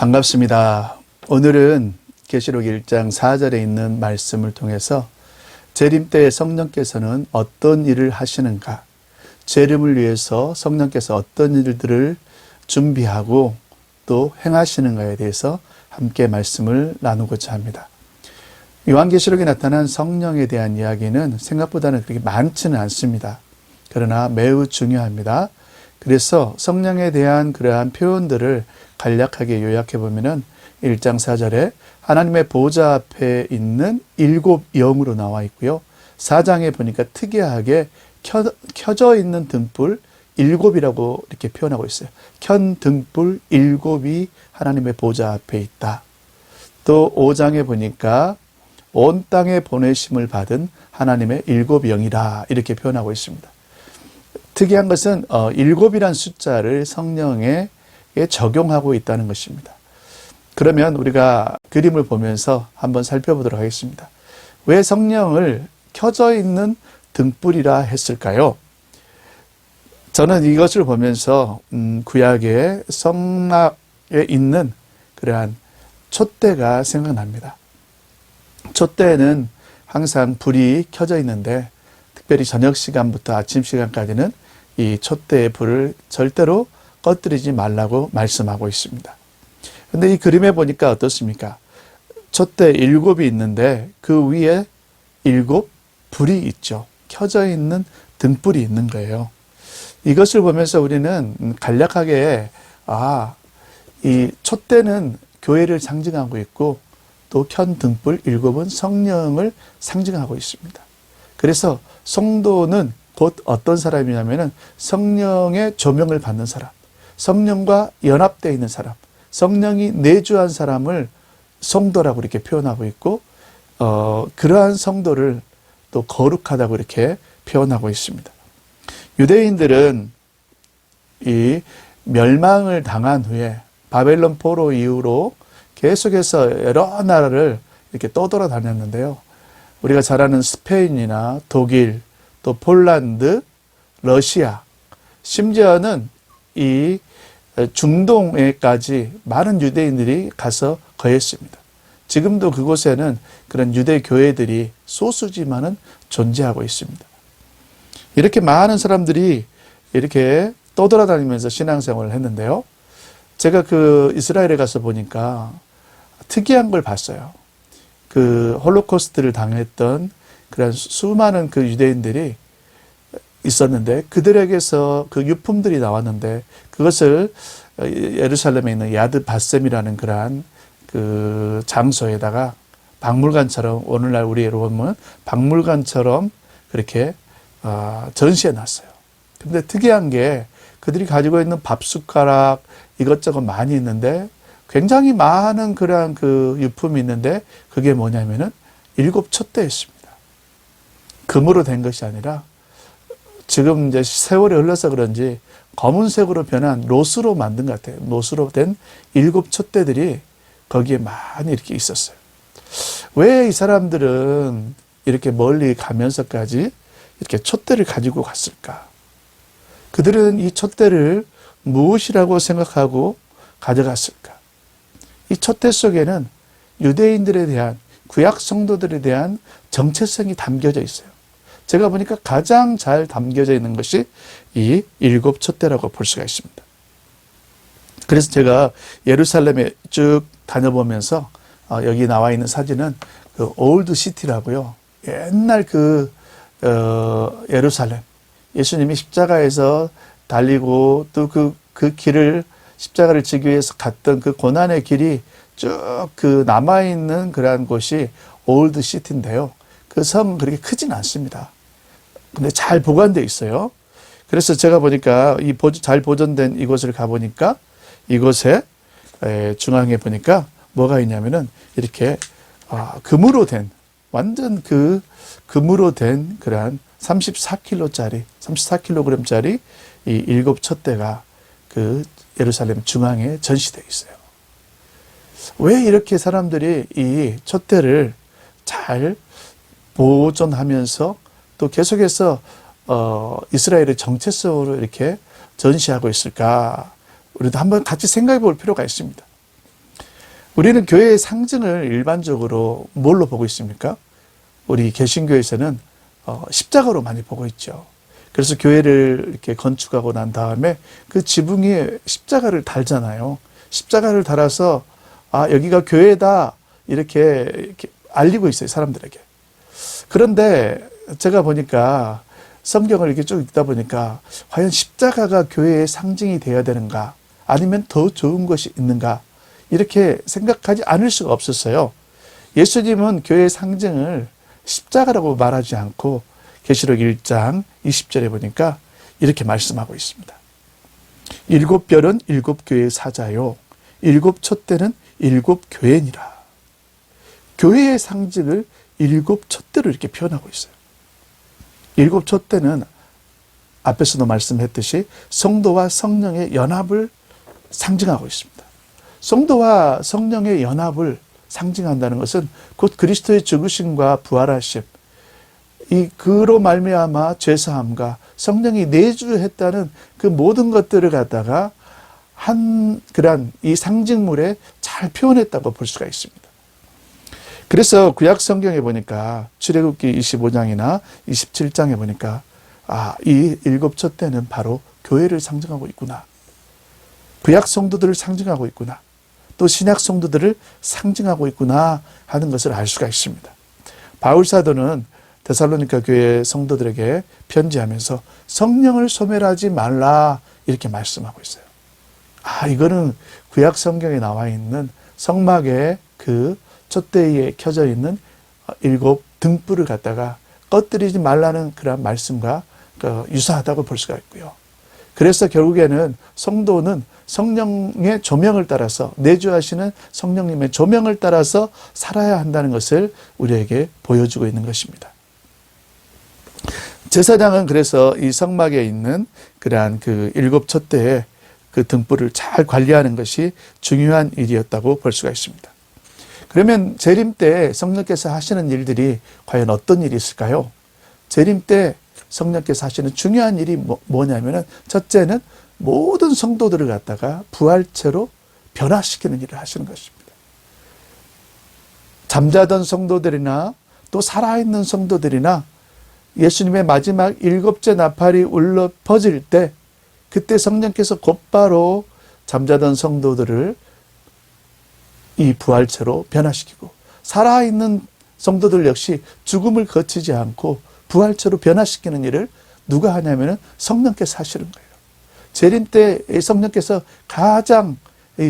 반갑습니다. 오늘은 계시록 1장 4절에 있는 말씀을 통해서 재림 때 성령께서는 어떤 일을 하시는가, 재림을 위해서 성령께서 어떤 일들을 준비하고 또 행하시는가에 대해서 함께 말씀을 나누고자 합니다. 요한계시록에 나타난 성령에 대한 이야기는 생각보다는 그렇게 많지는 않습니다. 그러나 매우 중요합니다. 그래서 성령에 대한 그러한 표현들을 간략하게 요약해 보면은 1장 4절에 하나님의 보좌 앞에 있는 7 영으로 나와 있고요. 4장에 보니까 특이하게 켜져 있는 등불 7이라고 이렇게 표현하고 있어요. 켠 등불 7이 하나님의 보좌 앞에 있다. 또 5장에 보니까 온 땅에 보내심을 받은 하나님의 7 영이라 이렇게 표현하고 있습니다. 특이한 것은 7이란 숫자를 성령에 적용하고 있다는 것입니다. 그러면 우리가 그림을 보면서 한번 살펴보도록 하겠습니다. 왜 성령을 켜져 있는 등불이라 했을까요? 저는 이것을 보면서 구약의 성막에 있는 그러한 촛대가 생각납니다. 촛대에는 항상 불이 켜져 있는데 특별히 저녁 시간부터 아침 시간까지는 이 촛대의 불을 절대로 꺼뜨리지 말라고 말씀하고 있습니다. 그런데 이 그림에 보니까 어떻습니까? 촛대 7이 있는데 그 위에 7 불이 있죠. 켜져 있는 등불이 있는 거예요. 이것을 보면서 우리는 간략하게 이 촛대는 교회를 상징하고 있고 또 켠 등불 7은 성령을 상징하고 있습니다. 그래서 성도는 곧 어떤 사람이냐면은 성령의 조명을 받는 사람, 성령과 연합되어 있는 사람, 성령이 내주한 사람을 성도라고 이렇게 표현하고 있고, 그러한 성도를 또 거룩하다고 이렇게 표현하고 있습니다. 유대인들은 이 멸망을 당한 후에 바벨론 포로 이후로 계속해서 여러 나라를 이렇게 떠돌아다녔는데요. 우리가 잘 아는 스페인이나 독일, 또 폴란드, 러시아, 심지어는 이 중동에까지 많은 유대인들이 가서 거했습니다. 지금도 그곳에는 그런 유대 교회들이 소수지만은 존재하고 있습니다. 이렇게 많은 사람들이 이렇게 떠돌아다니면서 신앙생활을 했는데요. 제가 그 이스라엘에 가서 보니까 특이한 걸 봤어요. 그 홀로코스트를 당했던 그런 수많은 그 유대인들이 있었는데 그들에게서 그 유품들이 나왔는데 그것을 예루살렘에 있는 야드 바셈이라는 그러한 그 장소에다가 박물관처럼 오늘날 우리로 보면 박물관처럼 그렇게 전시해 놨어요. 근데 특이한 게 그들이 가지고 있는 밥 숟가락 이것저것 많이 있는데 굉장히 많은 그러한 그 유품이 있는데 그게 뭐냐면은 7 촛대였습니다. 금으로 된 것이 아니라 지금 이제 세월이 흘러서 그런지 검은색으로 변한 롯으로 만든 것 같아요. 롯으로 된 7 촛대들이 거기에 많이 이렇게 있었어요. 왜 이 사람들은 이렇게 멀리 가면서까지 이렇게 촛대를 가지고 갔을까? 그들은 이 촛대를 무엇이라고 생각하고 가져갔을까? 이 촛대 속에는 유대인들에 대한 구약 성도들에 대한 정체성이 담겨져 있어요. 제가 보니까 가장 잘 담겨져 있는 것이 이 7 촛대라고 볼 수가 있습니다. 그래서 제가 예루살렘에 쭉 다녀보면서 여기 나와 있는 사진은 그 올드 시티라고요. 옛날 예루살렘. 예수님이 십자가에서 달리고 또 그 길을 십자가를 지기 위해서 갔던 그 고난의 길이 쭉 그 남아있는 그러한 곳이 올드 시티인데요. 그 성 그렇게 크진 않습니다. 근데 잘 보관되어 있어요. 그래서 제가 보니까 잘 보존된 이곳을 가보니까 이곳에 중앙에 보니까 뭐가 있냐면은 이렇게 금으로 된 완전 금으로 된 그러한 34kg짜리 이 7 촛대가 그 예루살렘 중앙에 전시되어 있어요. 왜 이렇게 사람들이 이 촛대를 잘 보존하면서 또 계속해서 이스라엘의 정체성으로 이렇게 전시하고 있을까? 우리도 한번 같이 생각해 볼 필요가 있습니다. 우리는 교회의 상징을 일반적으로 뭘로 보고 있습니까? 우리 개신교에서는 십자가로 많이 보고 있죠. 그래서 교회를 이렇게 건축하고 난 다음에 그 지붕 위에 십자가를 달잖아요. 십자가를 달아서 여기가 교회다 이렇게 알리고 있어요, 사람들에게. 그런데 제가 보니까 성경을 이렇게 쭉 읽다 보니까 과연 십자가가 교회의 상징이 되어야 되는가? 아니면 더 좋은 것이 있는가? 이렇게 생각하지 않을 수가 없었어요. 예수님은 교회의 상징을 십자가라고 말하지 않고 계시록 1장 20절에 보니까 이렇게 말씀하고 있습니다. 7별은 7교회의 사자요 7촛대는 7교회니라. 교회의 상징을 7촛대로 이렇게 표현하고 있어요. 7촛대는 앞에서도 말씀했듯이 성도와 성령의 연합을 상징하고 있습니다. 성도와 성령의 연합을 상징한다는 것은 곧 그리스도의 죽으심과 부활하심, 그로 말미암아 죄사함과 성령이 내주했다는 그 모든 것들을 갖다가 그러한 이 상징물에 잘 표현했다고 볼 수가 있습니다. 그래서 구약 성경에 보니까 출애굽기 25장이나 27장에 보니까 이 7촛대는 바로 교회를 상징하고 있구나. 구약 성도들을 상징하고 있구나. 또 신약 성도들을 상징하고 있구나 하는 것을 알 수가 있습니다. 바울 사도는 데살로니가 교회 성도들에게 편지하면서 성령을 소멸하지 말라 이렇게 말씀하고 있어요. 이거는 구약 성경에 나와 있는 성막의 그 촛대에 켜져 있는 7 등불을 갖다가 꺼뜨리지 말라는 그런 말씀과 유사하다고 볼 수가 있고요. 그래서 결국에는 성도는 성령의 조명을 따라서 내주하시는 성령님의 조명을 따라서 살아야 한다는 것을 우리에게 보여주고 있는 것입니다. 제사장은 그래서 이 성막에 있는 그러한 그 7촛대의 그 등불을 잘 관리하는 것이 중요한 일이었다고 볼 수가 있습니다. 그러면 재림 때 성령께서 하시는 일들이 과연 어떤 일이 있을까요? 재림 때 성령께서 하시는 중요한 일이 뭐냐면은 첫째는 모든 성도들을 갖다가 부활체로 변화시키는 일을 하시는 것입니다. 잠자던 성도들이나 또 살아있는 성도들이나 예수님의 마지막 7째 나팔이 울려 퍼질 때 그때 성령께서 곧바로 잠자던 성도들을 이 부활체로 변화시키고 살아있는 성도들 역시 죽음을 거치지 않고 부활체로 변화시키는 일을 누가 하냐면은 성령께서 하시는 거예요. 재림 때 성령께서 가장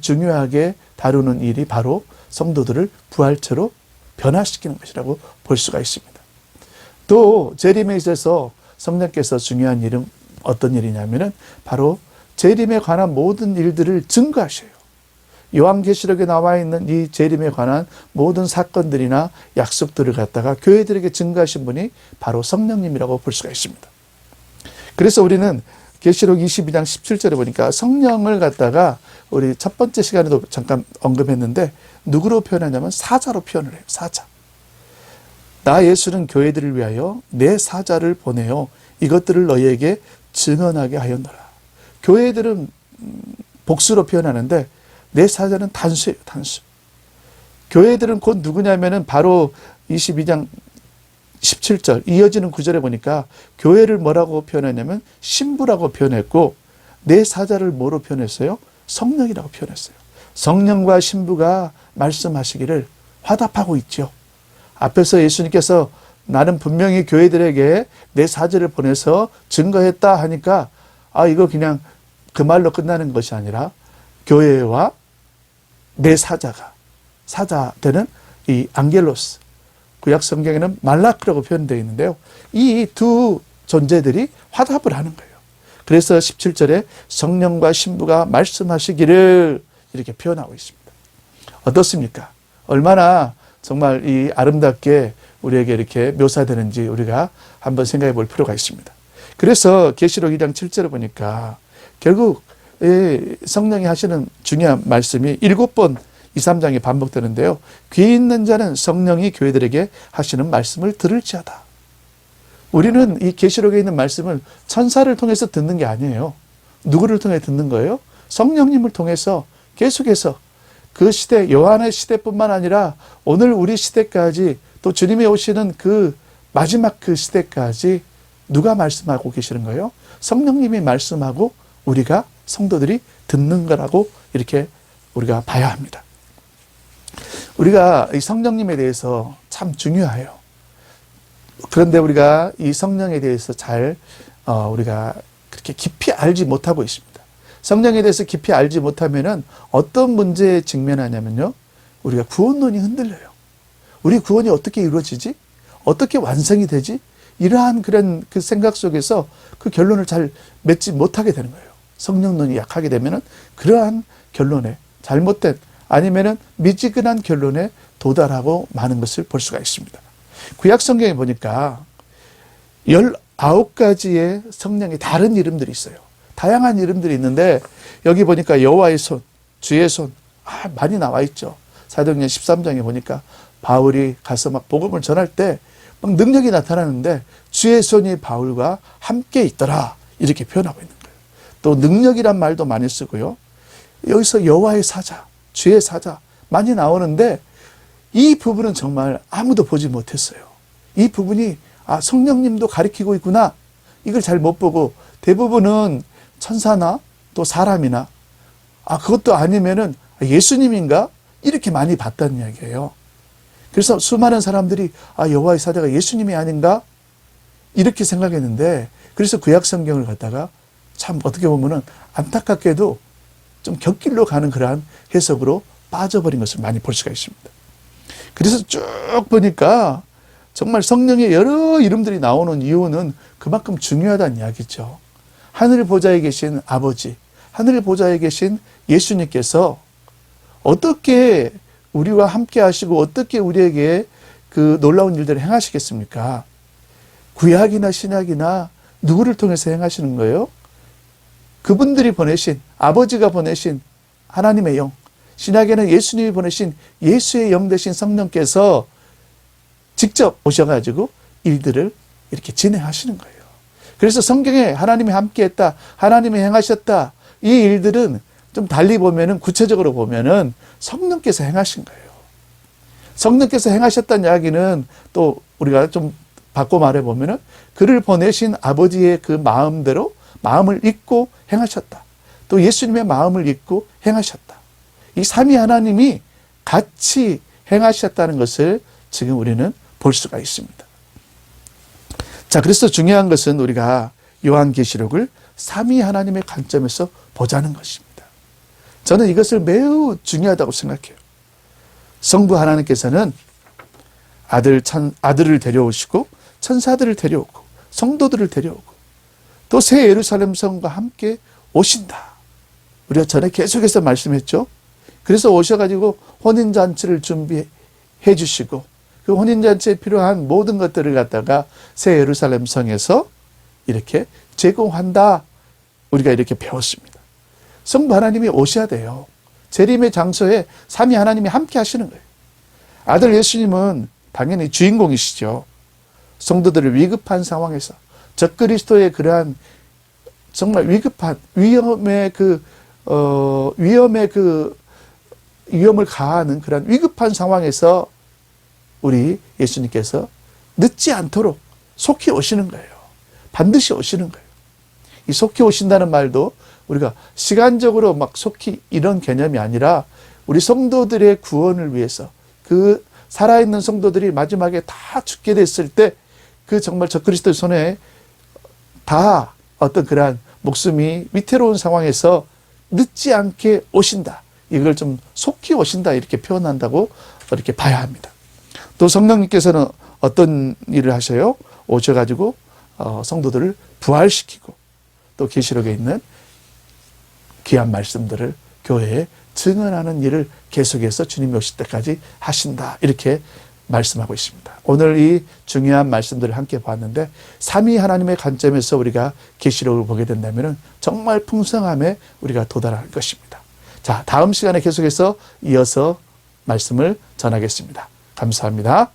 중요하게 다루는 일이 바로 성도들을 부활체로 변화시키는 것이라고 볼 수가 있습니다. 또 재림에 있어서 성령께서 중요한 일은 어떤 일이냐면은 바로 재림에 관한 모든 일들을 증거하셔요. 요한계시록에 나와 있는 이 재림에 관한 모든 사건들이나 약속들을 갖다가 교회들에게 증거하신 분이 바로 성령님이라고 볼 수가 있습니다. 그래서 우리는 계시록 22장 17절에 보니까 성령을 갖다가 우리 첫 번째 시간에도 잠깐 언급했는데 누구로 표현하냐면 사자로 표현을 해요. 사자. 나 예수는 교회들을 위하여 내 사자를 보내어 이것들을 너희에게 증언하게 하였노라. 교회들은 복수로 표현하는데 내 사자는 단수예요. 단수. 교회들은 곧 누구냐면은 바로 22장 17절 이어지는 구절에 보니까 교회를 뭐라고 표현했냐면 신부라고 표현했고 내 사자를 뭐로 표현했어요? 성령이라고 표현했어요. 성령과 신부가 말씀하시기를 화답하고 있죠. 앞에서 예수님께서 나는 분명히 교회들에게 내 사자를 보내서 증거했다 하니까 이거 그냥 그 말로 끝나는 것이 아니라 교회와 내 사자가 사자되는 이 안겔로스 구약 성경에는 말라크라고 표현되어 있는데요. 이 두 존재들이 화답을 하는 거예요. 그래서 17절에 성령과 신부가 말씀하시기를 이렇게 표현하고 있습니다. 어떻습니까? 얼마나 정말 이 아름답게 우리에게 이렇게 묘사되는지 우리가 한번 생각해 볼 필요가 있습니다. 그래서 계시록 2장 7절을 보니까 결국 성령이 하시는 중요한 말씀이 7번 2, 3장에 반복되는데요. 귀 있는 자는 성령이 교회들에게 하시는 말씀을 들을지어다. 우리는 이 계시록에 있는 말씀을 천사를 통해서 듣는 게 아니에요. 누구를 통해 듣는 거예요? 성령님을 통해서 계속해서 그 시대, 요한의 시대뿐만 아니라 오늘 우리 시대까지 또 주님이 오시는 그 마지막 그 시대까지 누가 말씀하고 계시는 거예요? 성령님이 말씀하고 우리가 성도들이 듣는 거라고 이렇게 우리가 봐야 합니다. 우리가 이 성령님에 대해서 참 중요해요. 그런데 우리가 이 성령에 대해서 잘 우리가 그렇게 깊이 알지 못하고 있습니다. 성령에 대해서 깊이 알지 못하면은 어떤 문제에 직면하냐면요, 우리가 구원론이 흔들려요. 우리 구원이 어떻게 이루어지지? 어떻게 완성이 되지? 이러한 그런 그 생각 속에서 그 결론을 잘 맺지 못하게 되는 거예요. 성령론이 약하게 되면은 그러한 결론에 잘못된 아니면은 미지근한 결론에 도달하고 마는 것을 볼 수가 있습니다. 구약 성경에 보니까 19가지의 성령의 다른 이름들이 있어요. 다양한 이름들이 있는데 여기 보니까 여호와의 손, 주의 손, 많이 나와 있죠. 사도행전 13장에 보니까 바울이 가서 막 복음을 전할 때 막 능력이 나타나는데 주의 손이 바울과 함께 있더라 이렇게 표현하고 있는 거예요. 또 능력이란 말도 많이 쓰고요. 여기서 여호와의 사자, 주의 사자 많이 나오는데 이 부분은 정말 아무도 보지 못했어요. 이 부분이 성령님도 가리키고 있구나. 이걸 잘 못 보고 대부분은 천사나 또 사람이나 그것도 아니면은 예수님인가? 이렇게 많이 봤다는 이야기예요. 그래서 수많은 사람들이 여호와의 사자가 예수님이 아닌가? 이렇게 생각했는데 그래서 구약 성경을 갖다가 참 어떻게 보면은 안타깝게도 좀 곁길로 가는 그러한 해석으로 빠져버린 것을 많이 볼 수가 있습니다. 그래서 쭉 보니까 정말 성령의 여러 이름들이 나오는 이유는 그만큼 중요하다는 이야기죠. 하늘 보좌에 계신 아버지, 하늘 보좌에 계신 예수님께서 어떻게 우리와 함께 하시고 어떻게 우리에게 그 놀라운 일들을 행하시겠습니까? 구약이나 신약이나 누구를 통해서 행하시는 거예요? 그분들이 보내신, 아버지가 보내신 하나님의 영, 신약에는 예수님이 보내신 예수의 영 되신 성령께서 직접 오셔가지고 일들을 이렇게 진행하시는 거예요. 그래서 성경에 하나님이 함께했다, 하나님이 행하셨다, 이 일들은 좀 달리 보면은, 구체적으로 보면은 성령께서 행하신 거예요. 성령께서 행하셨다는 이야기는 또 우리가 좀 바꿔 말해 보면은 그를 보내신 아버지의 그 마음대로 마음을 잊고 행하셨다. 또 예수님의 마음을 잊고 행하셨다. 이 삼위 하나님이 같이 행하셨다는 것을 지금 우리는 볼 수가 있습니다. 자, 그래서 중요한 것은 우리가 요한계시록을 삼위 하나님의 관점에서 보자는 것입니다. 저는 이것을 매우 중요하다고 생각해요. 성부 하나님께서는 아들을 데려오시고 천사들을 데려오고 성도들을 데려오고 또 새 예루살렘 성과 함께 오신다. 우리가 전에 계속해서 말씀했죠. 그래서 오셔가지고 혼인잔치를 준비해 주시고 그 혼인잔치에 필요한 모든 것들을 갖다가 새 예루살렘 성에서 이렇게 제공한다. 우리가 이렇게 배웠습니다. 성부 하나님이 오셔야 돼요. 재림의 장소에 삼위 하나님이 함께 하시는 거예요. 아들 예수님은 당연히 주인공이시죠. 성도들을 위급한 상황에서 적그리스도의 그러한 정말 위급한 위험을 가하는 그런 위급한 상황에서 우리 예수님께서 늦지 않도록 속히 오시는 거예요. 반드시 오시는 거예요. 이 속히 오신다는 말도 우리가 시간적으로 막 속히 이런 개념이 아니라 우리 성도들의 구원을 위해서 그 살아있는 성도들이 마지막에 다 죽게 됐을 때 그 정말 적그리스도의 손에 다 어떤 그러한 목숨이 위태로운 상황에서 늦지 않게 오신다. 이걸 좀 속히 오신다 이렇게 표현한다고 이렇게 봐야 합니다. 또 성령님께서는 어떤 일을 하셔요? 오셔가지고 성도들을 부활시키고 또 계시록에 있는 귀한 말씀들을 교회에 증언하는 일을 계속해서 주님이 오실 때까지 하신다. 이렇게 말씀하고 있습니다. 오늘 이 중요한 말씀들을 함께 봤는데 삼위 하나님의 관점에서 우리가 계시록을 보게 된다면 정말 풍성함에 우리가 도달할 것입니다. 자, 다음 시간에 계속해서 이어서 말씀을 전하겠습니다. 감사합니다.